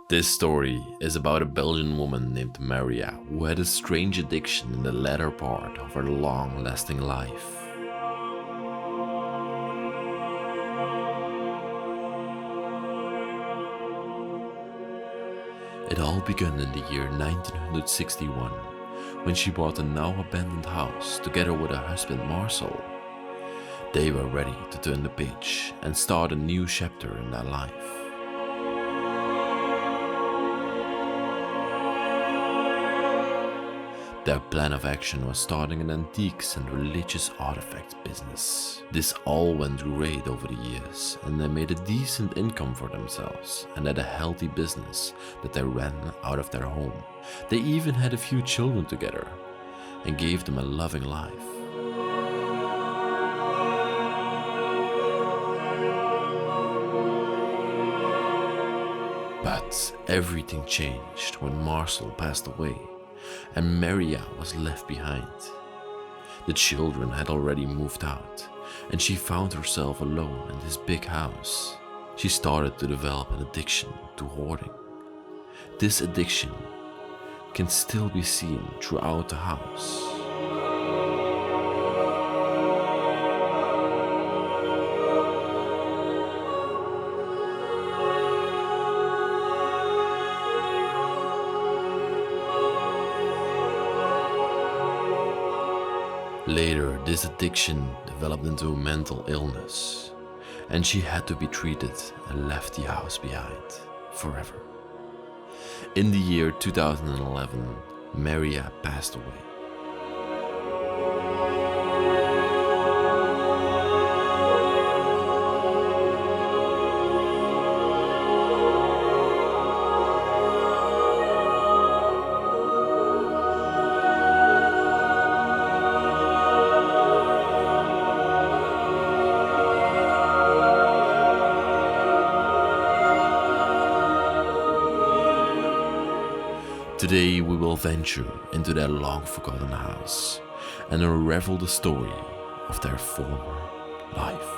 This story is about a Belgian woman named Maria who had a strange addiction in the latter part of her long-lasting life. It all began in the year 1961, when she bought a now abandoned house together with her husband Marcel. They were ready to turn the page and start a new chapter in their life. Their plan of action was starting an antiques and religious artifacts business. This all went great over the years, and they made a decent income for themselves and had a healthy business that they ran out of their home. They even had a few children together and gave them a loving life. But everything changed when Marcel passed away and Maria was left behind. The children had already moved out and she found herself alone in this big house. She started to develop an addiction to hoarding. This addiction can still be seen throughout the house. Later, this addiction developed into a mental illness, and she had to be treated and left the house behind forever. In the year 2011, Maria passed away. Today we will venture into their long-forgotten house and unravel the story of their former life.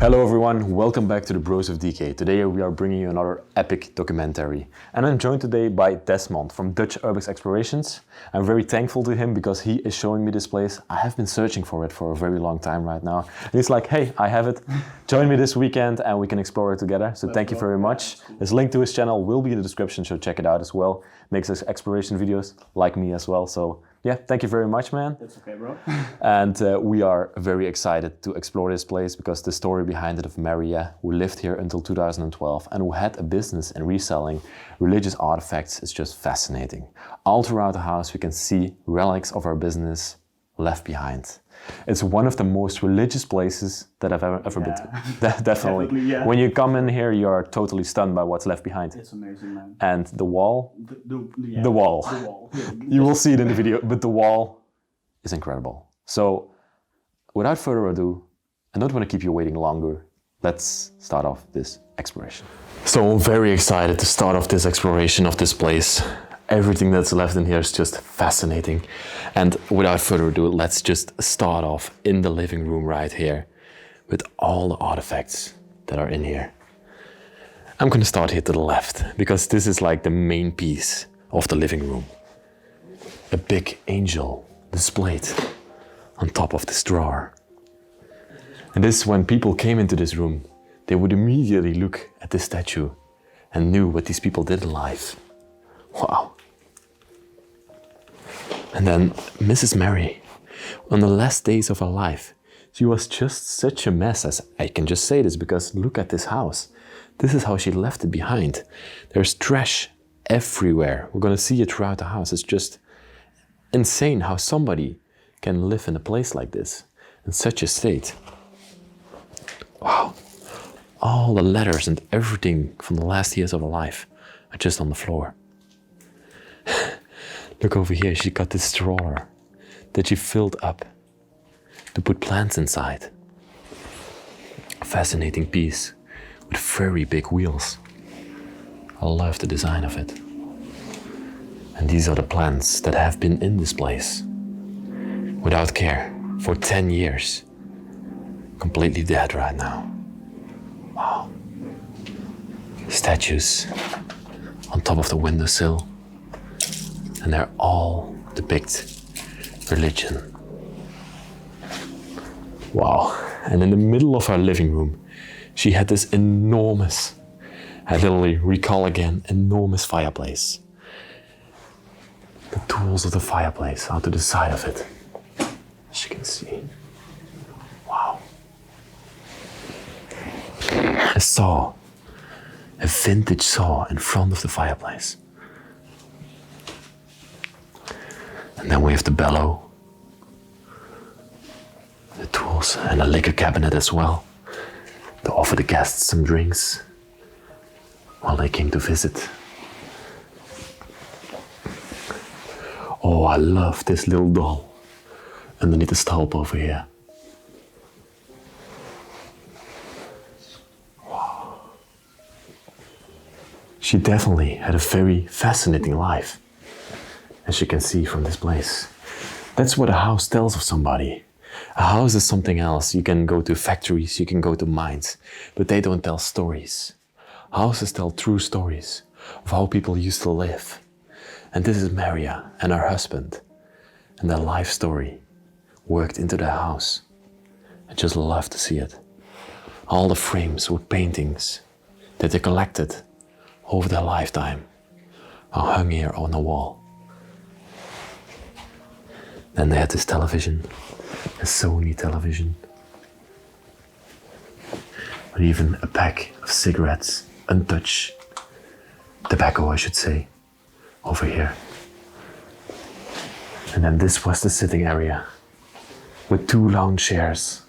Hello everyone, welcome back to the Bros of Decay. Today we are bringing you another epic documentary. And I'm joined today by Desmond from Dutch Urbex Explorations. I'm very thankful to him because he is showing me this place. I have been searching for it for a very long time right now. And he's like, hey, I have it. Join me this weekend and we can explore it together. So thank you very much. His link to his channel will be in the description, so check it out as well. Makes his exploration videos like me as well. So yeah, thank you very much, man. That's okay, bro. And we are very excited to explore this place because the story behind it of Maria, who lived here until 2012 and who had a business in reselling religious artifacts, is just fascinating. All throughout the house we can see relics of our business left behind. It's one of the most religious places that I've ever been to. Definitely. Yeah. When you come in here, you are totally stunned by what's left behind. It's amazing, man. And the wall, the wall. The wall. Yeah. You will see it in the video, but the wall is incredible. So, without further ado, I don't want to keep you waiting longer. Let's start off this exploration. So I'm very excited to start off this exploration of this place. Everything that's left in here is just fascinating. And without further ado, let's just start off in the living room right here with all the artifacts that are in here. I'm gonna start here to the left because this is like the main piece of the living room. A big angel displayed on top of this drawer. And this, when people came into this room, they would immediately look at this statue and knew what these people did in life. Wow. And then Mrs. Mary, on the last days of her life, she was just such a mess, as I can just say this because look at this house. This is how she left it behind. There's trash everywhere. We're gonna see it throughout the house. It's just insane how somebody can live in a place like this, in such a state. Wow. All the letters and everything from the last years of her life are just on the floor. Look over here, she got this stroller that she filled up to put plants inside. fascinating piece with very big wheels. I love the design of it. And these are the plants that have been in this place without care for 10 years. Completely dead right now. Wow. Statues on top of the windowsill. And they're all depict religion. Wow. And in the middle of our living room, she had this enormous, I literally recall again, enormous fireplace. The tools of the fireplace out to the side of it, as you can see. Wow. A saw, a vintage saw in front of the fireplace. And then we have the bellow, the tools, and a liquor cabinet as well, to offer the guests some drinks while they came to visit. Oh, I love this little doll underneath the stulp over here. Wow. She definitely had a very fascinating life, as you can see from this place. That's what a house tells of somebody. A house is something else. You can go to factories, you can go to mines, but they don't tell stories. Houses tell true stories of how people used to live. And this is Maria and her husband, and their life story worked into their house. I just love to see it. All the frames with paintings that they collected over their lifetime are hung here on the wall. Then they had this television, a Sony television, but even a pack of cigarettes, untouched tobacco, I should say, over here. And then this was the sitting area with 2 lounge chairs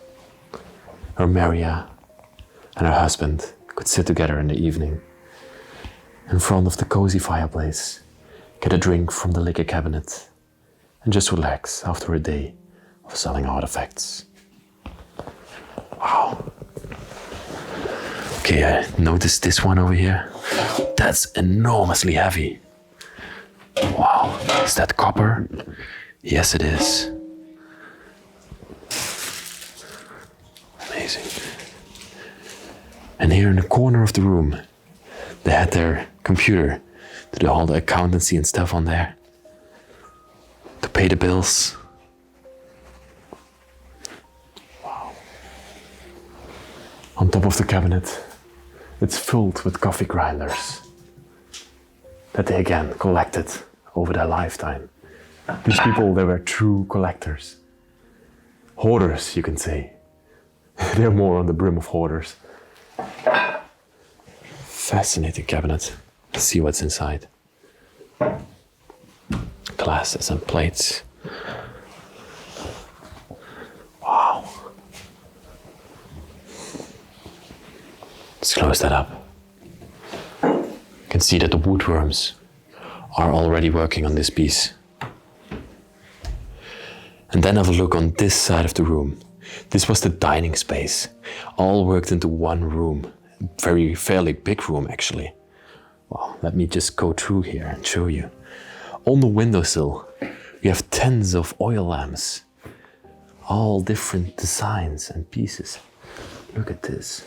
where Maria and her husband could sit together in the evening in front of the cozy fireplace, get a drink from the liquor cabinet, and just relax after a day of selling artifacts. Wow. Okay, I noticed this one over here. That's enormously heavy. Wow, is that copper? Yes, it is. Amazing. And here in the corner of the room, they had their computer to do all the accountancy and stuff on there, to pay the bills. Wow. On top of the cabinet, it's filled with coffee grinders that they again collected over their lifetime. These people, they were true collectors. Hoarders, you can say. They're more on the brim of hoarders. Fascinating cabinet. Let's see what's inside. Glasses and plates. Wow. Let's close that up. You can see that the woodworms are already working on this piece. And then have a look on this side of the room. This was the dining space, all worked into one room. Fairly big room, actually. Well, let me just go through here and show you. On the windowsill, we have tens of oil lamps, all different designs and pieces. Look at this.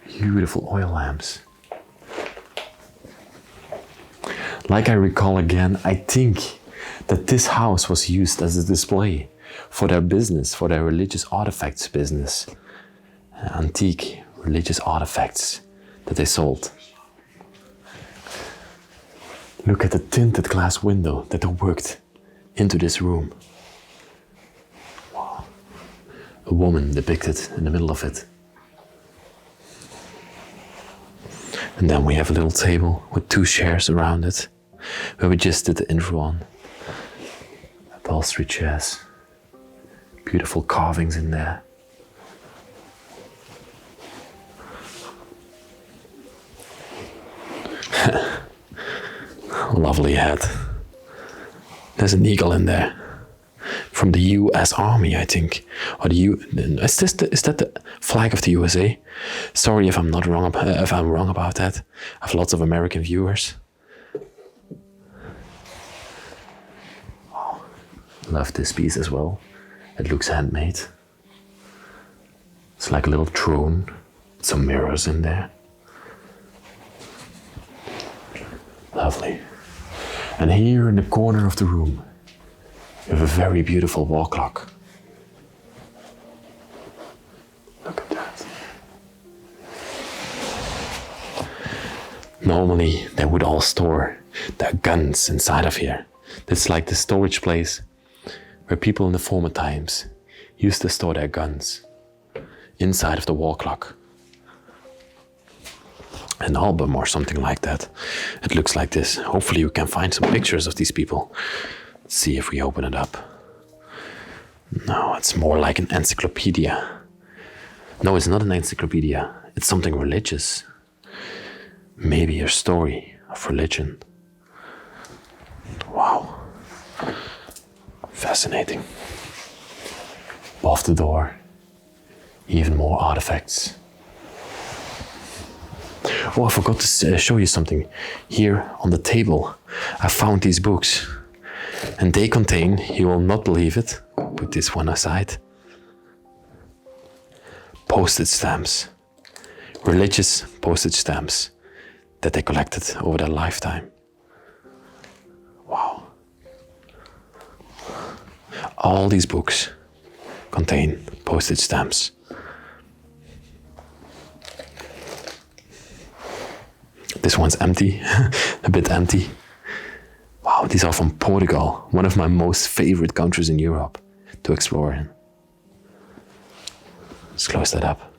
Beautiful oil lamps. Like I recall again, I think that this house was used as a display for their business, for their religious artifacts business. Antique religious artifacts that they sold. Look at the tinted glass window that they worked into this room. Wow. A woman depicted in the middle of it. And then we have a little table with 2 chairs around it, where we just did the intro on. Upholstery chairs. Beautiful carvings in there. Lovely head. There's an eagle in there. from the U.S. Army, I think. Or is that the flag of the USA? Sorry if I'm not wrong. If I'm wrong about that. I have lots of American viewers. Oh, love this piece as well. It looks handmade. It's like a little throne. Some mirrors in there. Lovely. And here in the corner of the room, you have a very beautiful wall clock. Look at that. Normally, they would all store their guns inside of here. This is like the storage place where people in the former times used to store their guns inside of the wall clock. An album or something like that. It looks like this. Hopefully you can find some pictures of these people. Let's see if we open it up. No, it's more like an encyclopedia. No, it's not an encyclopedia. It's something religious. Maybe a story of religion. Wow. Fascinating. Above the door, even more artifacts. Oh, I forgot to show you something. Here on the table, I found these books. And they contain, you will not believe it, put this one aside, postage stamps. Religious postage stamps that they collected over their lifetime. Wow. All these books contain postage stamps. This one's empty, a bit empty. Wow, these are from Portugal, one of my most favorite countries in Europe to explore in. Let's close that up.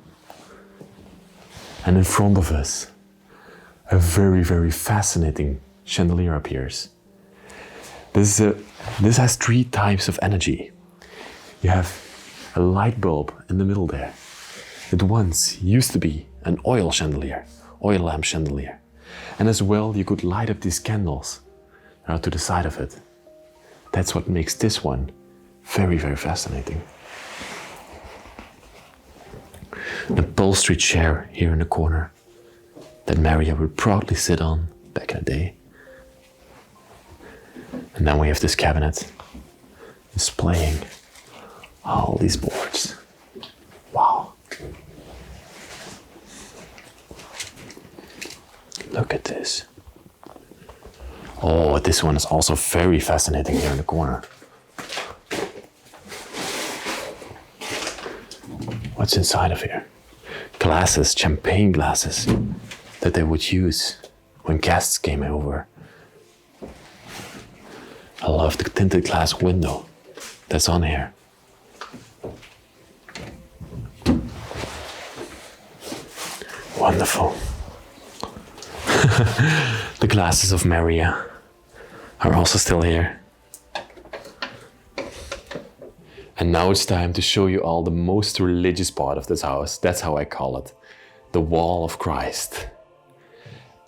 And in front of us, a very, very fascinating chandelier appears. This has 3 types of energy. You have a light bulb in the middle there. It once used to be an oil lamp chandelier. And as well, you could light up these candles to the side of it. That's what makes this one very, very fascinating. An upholstery chair here in the corner that Maria would proudly sit on back in the day. And then we have this cabinet displaying all these boards. Wow. Look at this. Oh, this one is also very fascinating here in the corner. What's inside of here? Glasses, champagne glasses that they would use when guests came over. I love the tinted glass window that's on here. Wonderful. The glasses of Maria are also still here. And now it's time to show you all the most religious part of this house. That's how I call it. The wall of Christ.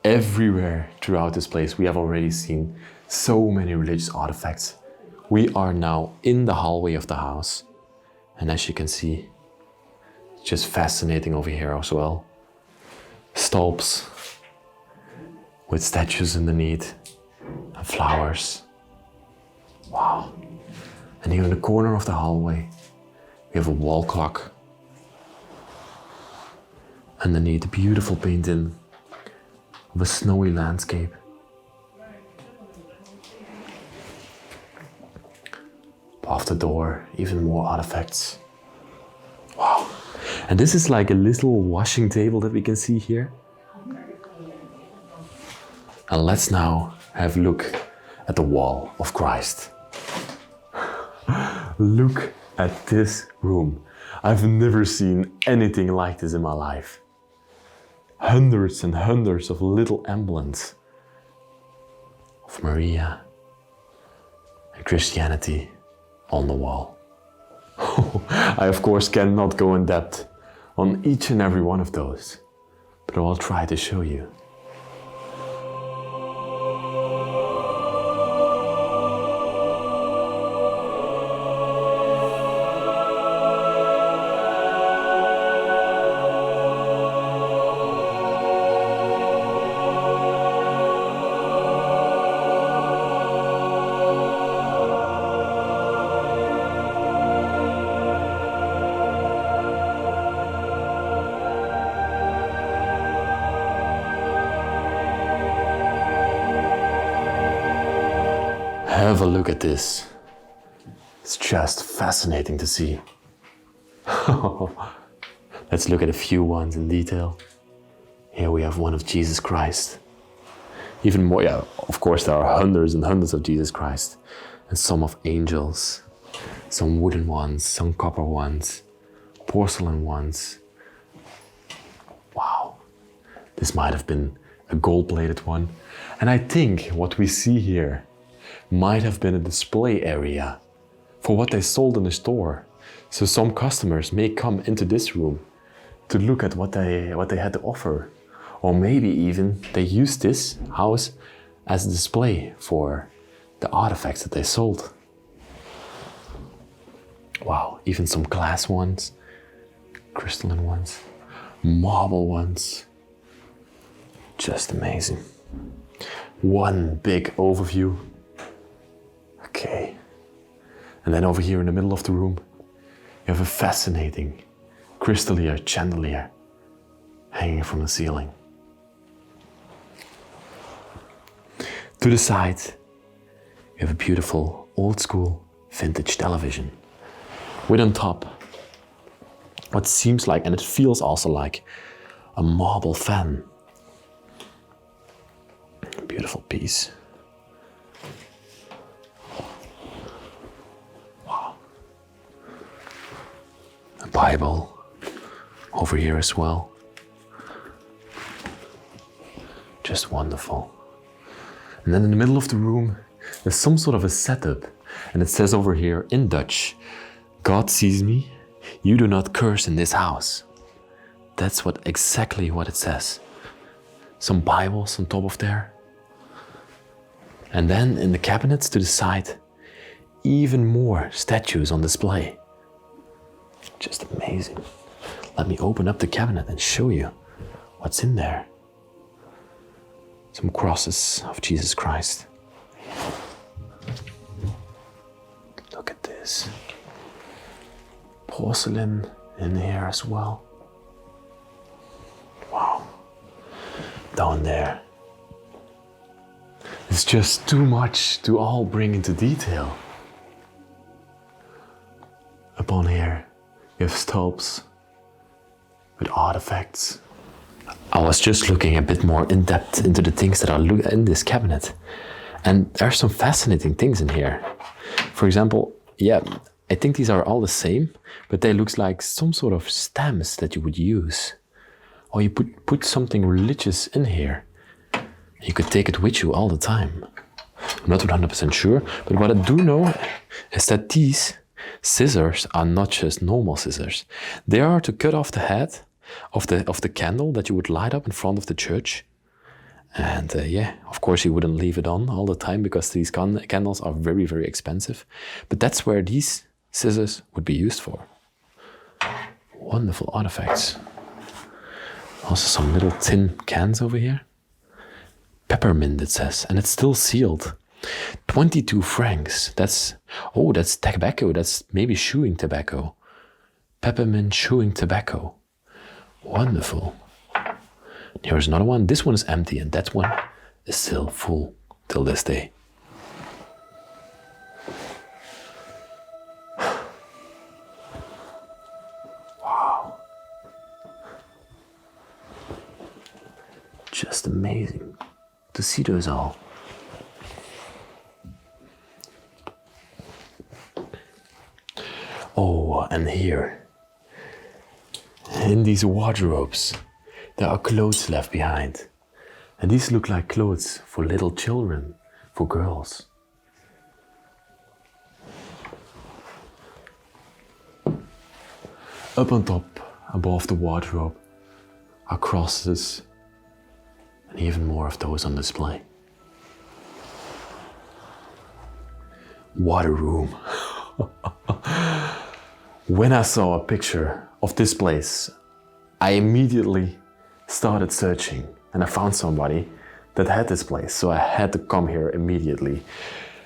Everywhere throughout this place we have already seen so many religious artifacts. We are now in the hallway of the house. And as you can see, it's just fascinating over here as well. Stolps with statues underneath and flowers. Wow. And here in the corner of the hallway, we have a wall clock. Underneath a beautiful painting of a snowy landscape. Above the door, even more artifacts. Wow. And this is like a little washing table that we can see here. And let's now have a look at the wall of Christ. Look at this room. I've never seen anything like this in my life. Hundreds and hundreds of little emblems of Maria and Christianity on the wall. I of course cannot go in depth on each and every one of those, but I will try to show you. have a look at this. It's just fascinating to see. Let's look at a few ones in detail. Here we have one of Jesus Christ. Even more, yeah, of course there are hundreds and hundreds of Jesus Christ. And some of angels. Some wooden ones, some copper ones, porcelain ones. Wow. This might have been a gold-plated one. And I think what we see here might have been a display area for what they sold in the store. So some customers may come into this room to look at what they had to offer. Or maybe even they used this house as a display for the artifacts that they sold. Wow, even some glass ones, crystalline ones, marble ones. Just amazing. One big overview. Okay. And then over here in the middle of the room, you have a fascinating Crystalline Chandelier hanging from the ceiling. To the side, you have a beautiful old school vintage television with on top what seems like, and it feels also like, a marble fan. Beautiful piece. Wow. A Bible over here as well. Just wonderful. And then in the middle of the room, there's some sort of a setup. And it says over here in Dutch, God sees me, you do not curse in this house. That's exactly what it says. Some Bibles on top of there. And then in the cabinets to the side, even more statues on display. Just amazing. Let me open up the cabinet and show you what's in there. Some crosses of Jesus Christ. Look at this. Porcelain in here as well. Wow. Down there. It's just too much to all bring into detail. Upon here, you have stopes with artifacts. I was just looking a bit more in depth into the things that are in this cabinet. And there are some fascinating things in here. For example, yeah, I think these are all the same, but they look like some sort of stamps that you would use. Or you put something religious in here. You could take it with you all the time. I'm not 100% sure, but what I do know is that these scissors are not just normal scissors. They are to cut off the head of the candle that you would light up in front of the church. And yeah, of course you wouldn't leave it on all the time because these candles are very, very expensive. But that's where these scissors would be used for. Wonderful artifacts. Also some little tin cans over here. Peppermint it says, and it's still sealed. 22 francs. That's tobacco. That's maybe chewing tobacco. Peppermint chewing tobacco. Wonderful. Here's another one. This one is empty, and that one is still full till this day. Wow. Just amazing to see those all. Oh, and here, in these wardrobes, there are clothes left behind. And these look like clothes for little children, for girls. Up on top, above the wardrobe, are crosses, and even more of those on display. What a room. When I saw a picture of this place, I immediately started searching, and I found somebody that had this place, so I had to come here immediately.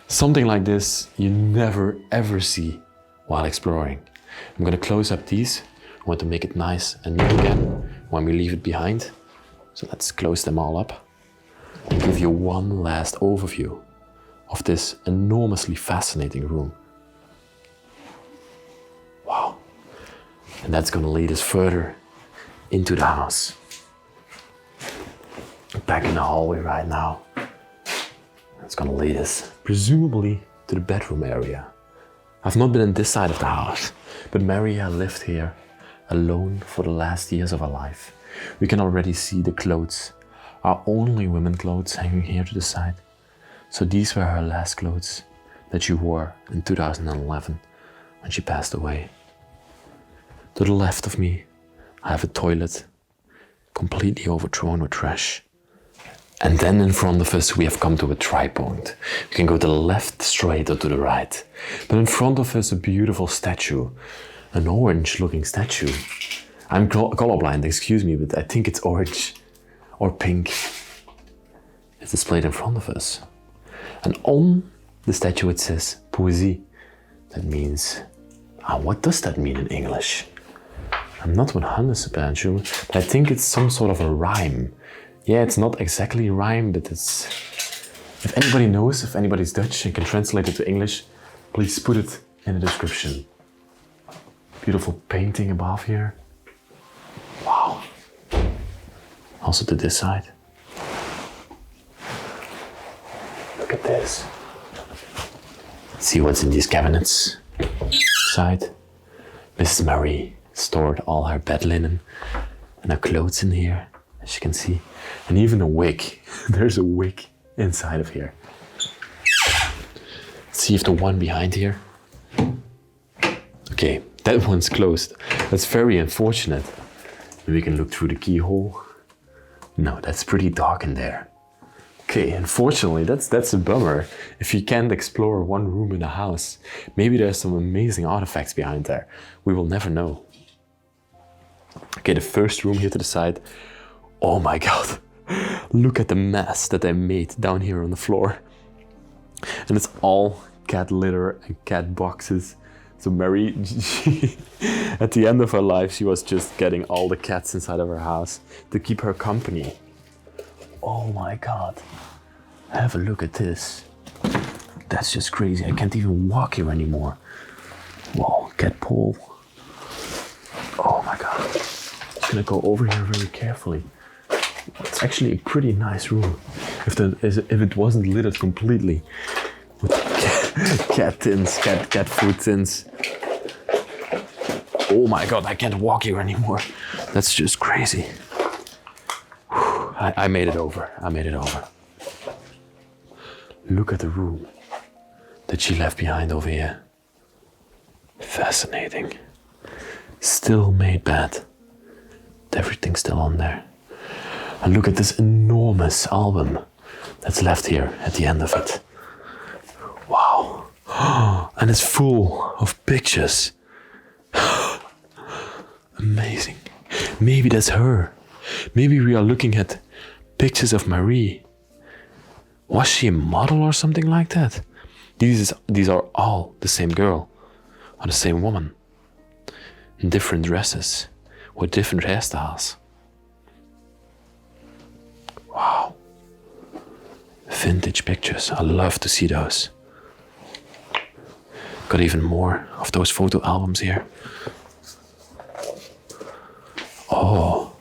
Something like this you never ever see while exploring. I'm gonna close up these. I want to make it nice and neat again when we leave it behind. So let's close them all up and give you one last overview of this enormously fascinating room. Wow. And that's gonna lead us further into the house. Back in the hallway right now. It's gonna lead us, presumably, to the bedroom area. I've not been in this side of the house, but Maria lived here alone for the last years of her life. We can already see the clothes, our only women clothes hanging here to the side. So these were her last clothes that she wore in 2011 when she passed away. To the left of me, I have a toilet completely overthrown with trash. And then in front of us, we have come to a tripod. We can go to the left, straight, or to the right. But in front of us, a beautiful statue, an orange-looking statue. I'm colorblind, excuse me, but I think it's orange or pink. It's displayed in front of us. And on the statue it says poésie. That means, what does that mean in English? I'm not 100% sure, but I think it's some sort of a rhyme. Yeah, it's not exactly a rhyme, but it's... If anybody knows, if anybody's Dutch and can translate it to English, please put it in the description. Beautiful painting above here. Wow. Also to this side. Look at this. See what's in these cabinets. Side. Mrs. Marie stored all her bed linen and her clothes in here, as you can see. And even a wig. There's a wig inside of here. Let's see if the one behind here. Okay, that one's closed. That's very unfortunate. Maybe we can look through the keyhole. No, that's pretty dark in there. Okay, unfortunately, that's a bummer. If you can't explore one room in the house, maybe there's some amazing artifacts behind there. We will never know. Okay, the first room here to the side. Oh my God. Look at the mess that I made down here on the floor. And it's all cat litter and cat boxes. So Mary, at the end of her life, she was just getting all the cats inside of her house to keep her company. Oh my God. Have a look at this. That's just crazy. I can't even walk here anymore. Wow, cat pole. Oh my God. I'm gonna go over here very carefully. It's actually a pretty nice room. If it wasn't littered completely with cat tins, cat food tins. Oh my God, I can't walk here anymore. That's just crazy. I made it over. I made it over. Look at the room that she left behind over here. Fascinating. Still made bed. Everything's still on there. And look at this enormous album that's left here at the end of it. Wow. And it's full of pictures. Amazing. Maybe that's her. Maybe we are looking at pictures of Marie. Was she a model or something like that? These are all the same girl or the same woman. In different dresses with different hairstyles. Wow. Vintage pictures. I love to see those. Got even more of those photo albums here. Oh.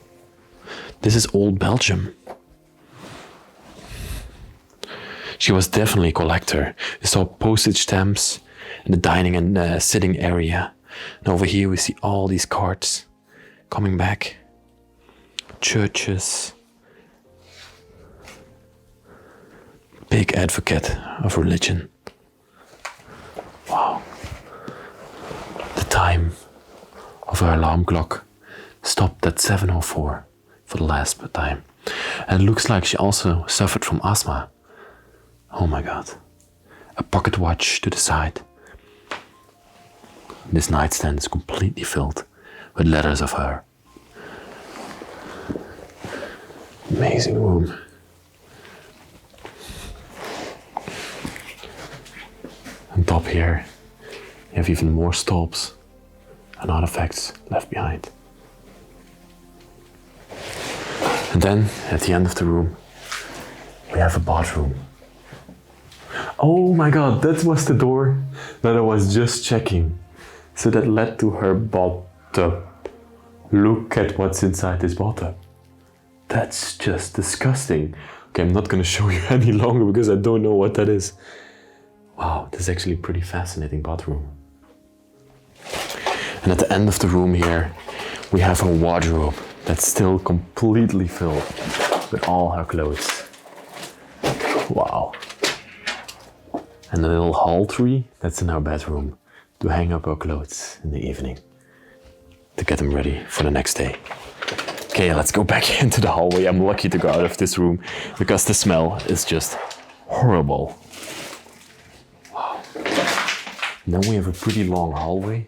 This is old Belgium. She was definitely a collector. We saw postage stamps in the dining and sitting area. And over here we see all these cards coming back. Churches. Big advocate of religion. Wow. The time of her alarm clock stopped at 7:04 for the last time. And it looks like she also suffered from asthma. Oh my God. A pocket watch to the side. This nightstand is completely filled with letters of her. Amazing room. On top here, you have even more stops and artifacts left behind. And then, at the end of the room, we have a bathroom. Oh my god, that was the door that I was just checking. So that led to her bathtub. Look at what's inside this bathtub. That's just disgusting. Okay, I'm not gonna show you any longer because I don't know what that is. Wow, this is actually a pretty fascinating bathroom. And at the end of the room here, we have a wardrobe that's still completely filled with all her clothes. Wow. And a little hall tree that's in our bedroom to hang up our clothes in the evening to get them ready for the next day. Okay, let's go back into the hallway. I'm lucky to go out of this room because the smell is just horrible. Wow. And then we have a pretty long hallway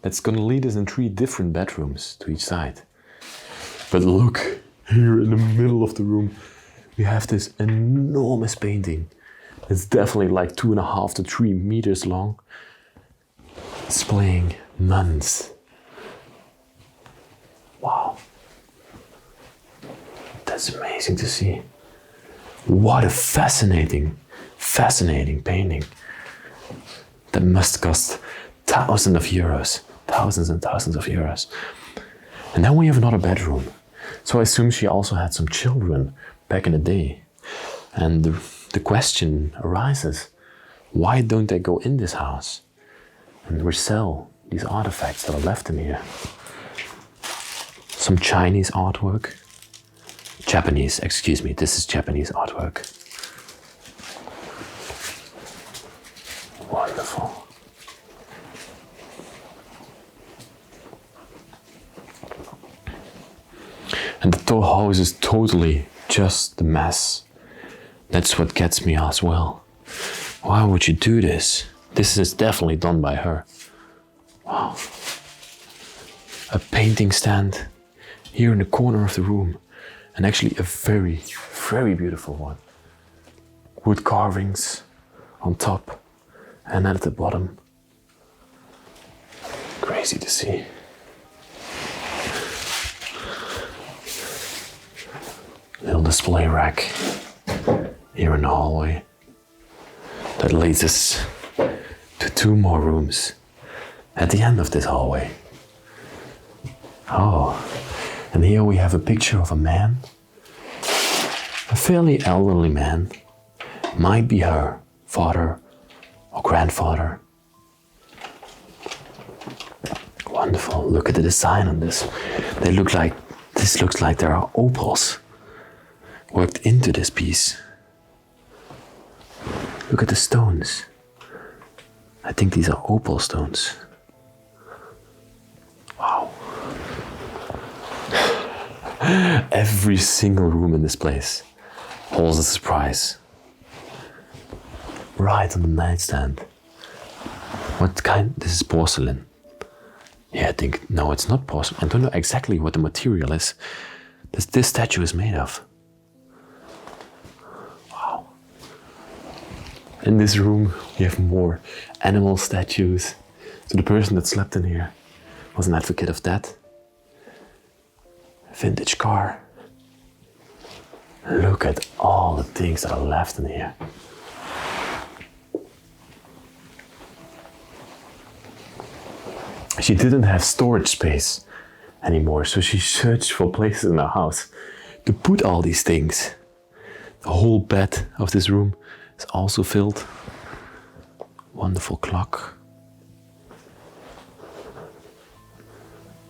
that's gonna lead us in 3 different bedrooms to each side. But look, here in the middle of the room, we have this enormous painting. It's definitely like 2.5 to 3 meters long, displaying nuns. Wow. That's amazing to see. What a fascinating painting. That must cost thousands of euros. Thousands and thousands of euros. And then we have another bedroom. So I assume she also had some children back in the day. And the question arises, why don't they go in this house and resell these artifacts that are left in here? Some Chinese artwork. Japanese, excuse me, this is Japanese artwork. Wonderful. And the house is totally just a mess. That's what gets me as well. Why would you do this? This is definitely done by her. Wow. A painting stand here in the corner of the room. And actually a very, very beautiful one. Wood carvings on top and at the bottom. Crazy to see. Little display rack here in the hallway. That leads us to 2 more rooms at the end of this hallway. Oh, and here we have a picture of a man, a fairly elderly man, might be her father or grandfather. Wonderful, look at the design on this. This looks like there are opals worked into this piece. Look at the stones. I think these are opal stones. Wow. Every single room in this place holds a surprise. Right on the nightstand. What kind? This is porcelain. Yeah, I think, no, it's not porcelain. I don't know exactly what the material is this statue is made of. Wow. In this room, we have more animal statues. So the person that slept in here was an advocate of that. Vintage car. Look at all the things that are left in here. She didn't have storage space anymore, so she searched for places in her house to put all these things. The whole bed of this room is also filled. Wonderful clock.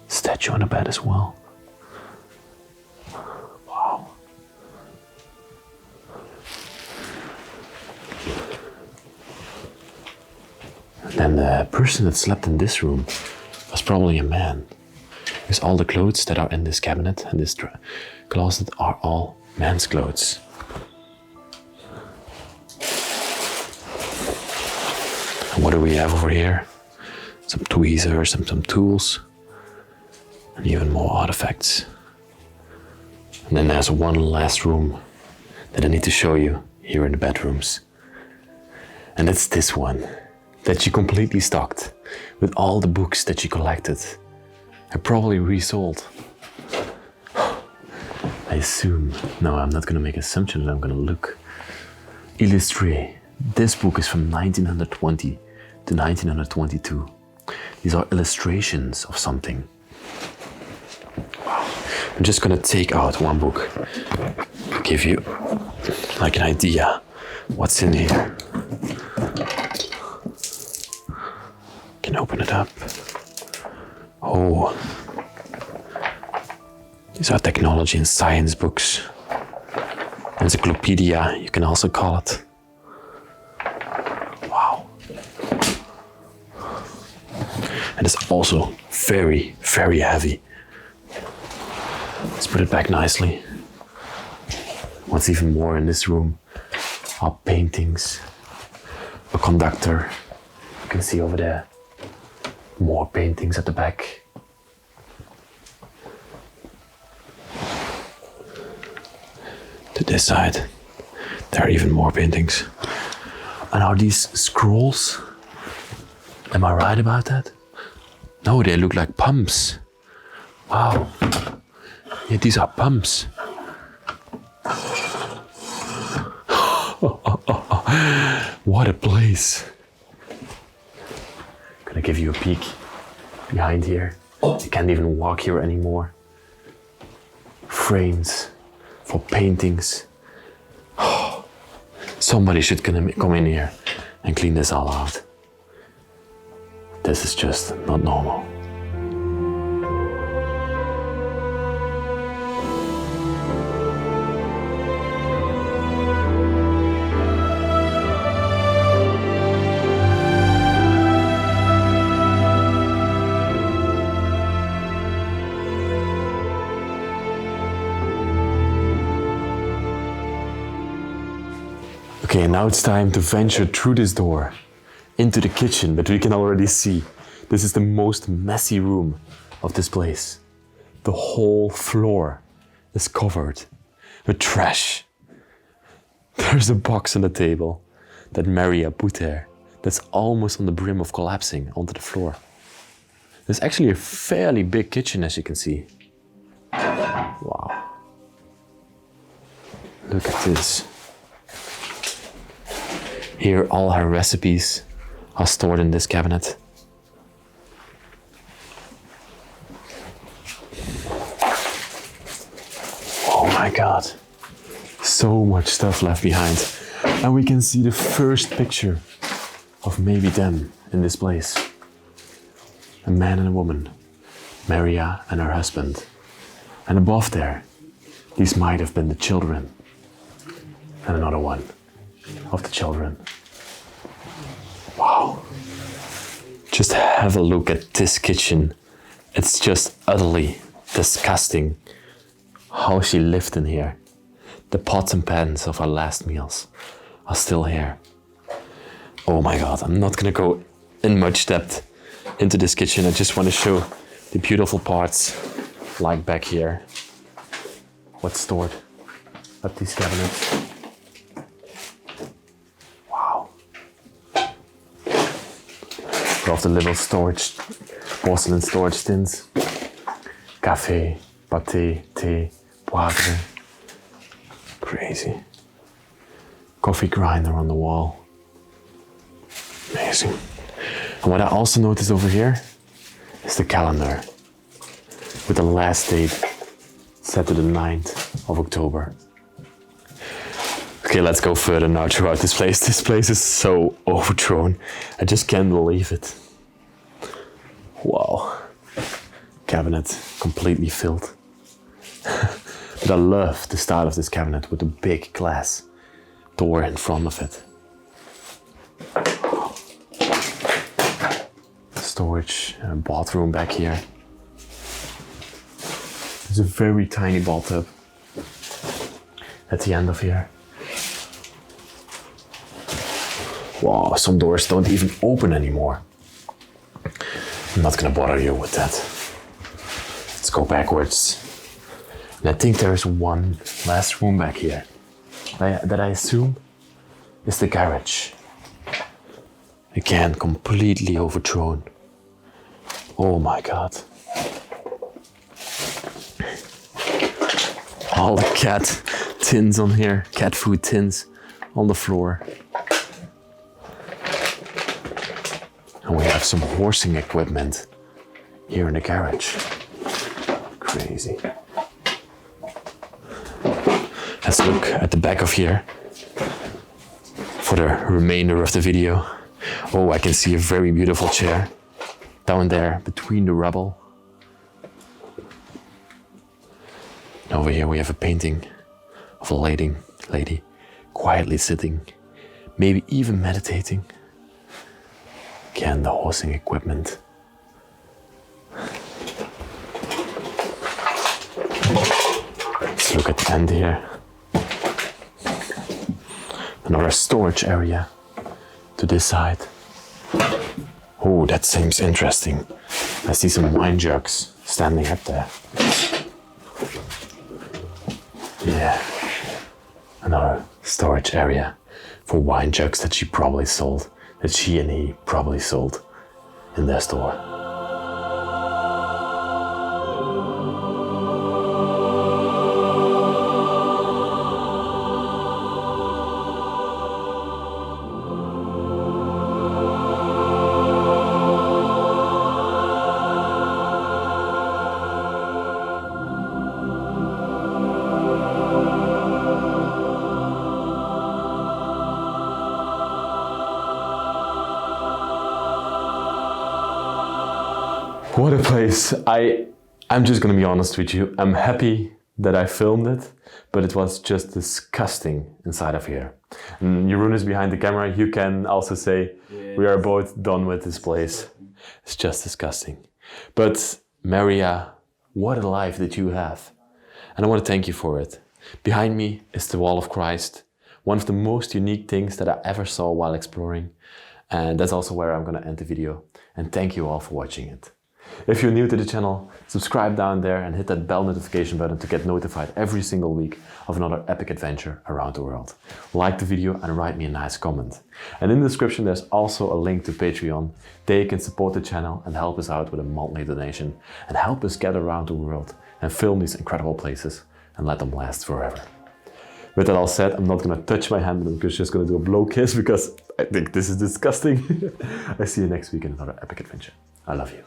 Statue on the bed as well. Wow. And then the person that slept in this room was probably a man. Because all the clothes that are in this cabinet and this closet are all men's clothes. And what do we have over here? Some tweezers and some tools. And even more artifacts. And then there's one last room that I need to show you here in the bedrooms. And it's this one that she completely stocked with all the books that she collected and probably resold. I assume, no, I'm not gonna make assumptions, I'm gonna look. Illustré This book is from 1920 to 1922. These are illustrations of something. Wow. I'm just gonna take out one book, give you like an idea what's in here. Can open it up. Oh, these are technology and science books. Encyclopedia, you can also call it. Wow. And it's also very, very heavy. Let's put it back nicely. What's even more in this room are paintings, a conductor. You can see over there. More paintings at the back. To this side, there are even more paintings. And are these scrolls? Am I right about that? No, they look like pumps. Wow. Yeah, these are pumps. What a place. Gonna give you a peek behind here. You can't even walk here anymore. Frames for paintings. Somebody should come in here and clean this all out. This is just not normal. Okay, now it's time to venture through this door into the kitchen, but we can already see this is the most messy room of this place. The whole floor is covered with trash. There's a box on the table that Maria put there that's almost on the brim of collapsing onto the floor. There's actually a fairly big kitchen, as you can see. Wow. Look at this. Here, all her recipes are stored in this cabinet. Oh my God. So much stuff left behind. And we can see the first picture of maybe them in this place. A man and a woman, Maria and her husband. And above there, these might have been the children. And another one of the children. Wow. Just have a look at this kitchen. It's just utterly disgusting how she lived in here. The pots and pans of her last meals are still here. Oh my God, I'm not gonna go in much depth into this kitchen. I just want to show the beautiful parts, like back here. What's stored at these cabinets. Of the little storage, porcelain storage tins. Café, pâté, thé, poivre. Crazy. Coffee grinder on the wall. Amazing. And what I also noticed over here is the calendar with the last date set to the 9th of October. Okay, let's go further now throughout this place. This place is so overthrown. I just can't believe it. Wow. Cabinet completely filled. But I love the style of this cabinet with a big glass door in front of it. Storage bathroom back here. There's a very tiny bathtub at the end of here. Wow, some doors don't even open anymore. I'm not gonna bother you with that. Let's go backwards. And I think there's one last room back here that I assume is the garage. Again, completely overthrown. Oh my God. All the cat tins on here, cat food tins on the floor. And we have some horsing equipment here in the garage. Crazy. Let's look at the back of here for the remainder of the video. Oh, I can see a very beautiful chair down there between the rubble. And over here we have a painting of a lady quietly sitting, maybe even meditating. Again, the horsing equipment. Let's look at the end here. Another storage area to this side. Oh, that seems interesting. I see some wine jugs standing up there. Yeah. Another storage area for wine jugs that she and he probably sold in their store. What a place. I'm just gonna be honest with you. I'm happy that I filmed it, but it was just disgusting inside of here. And Jeroen is behind the camera. You can also say we are both done with this place. It's just disgusting. But Maria, what a life that you have. And I want to thank you for it. Behind me is the Wall of Christ, one of the most unique things that I ever saw while exploring. And that's also where I'm gonna end the video. And thank you all for watching it. If you're new to the channel, subscribe down there and hit that bell notification button to get notified every single week of another epic adventure around the world. Like the video and write me a nice comment. And in the description there's also a link to Patreon. There you can support the channel and help us out with a monthly donation and help us get around the world and film these incredible places and let them last forever. With that all said, I'm not gonna touch my hand, but I'm just gonna do a blow kiss because I think this is disgusting. I see you next week in another epic adventure. I love you.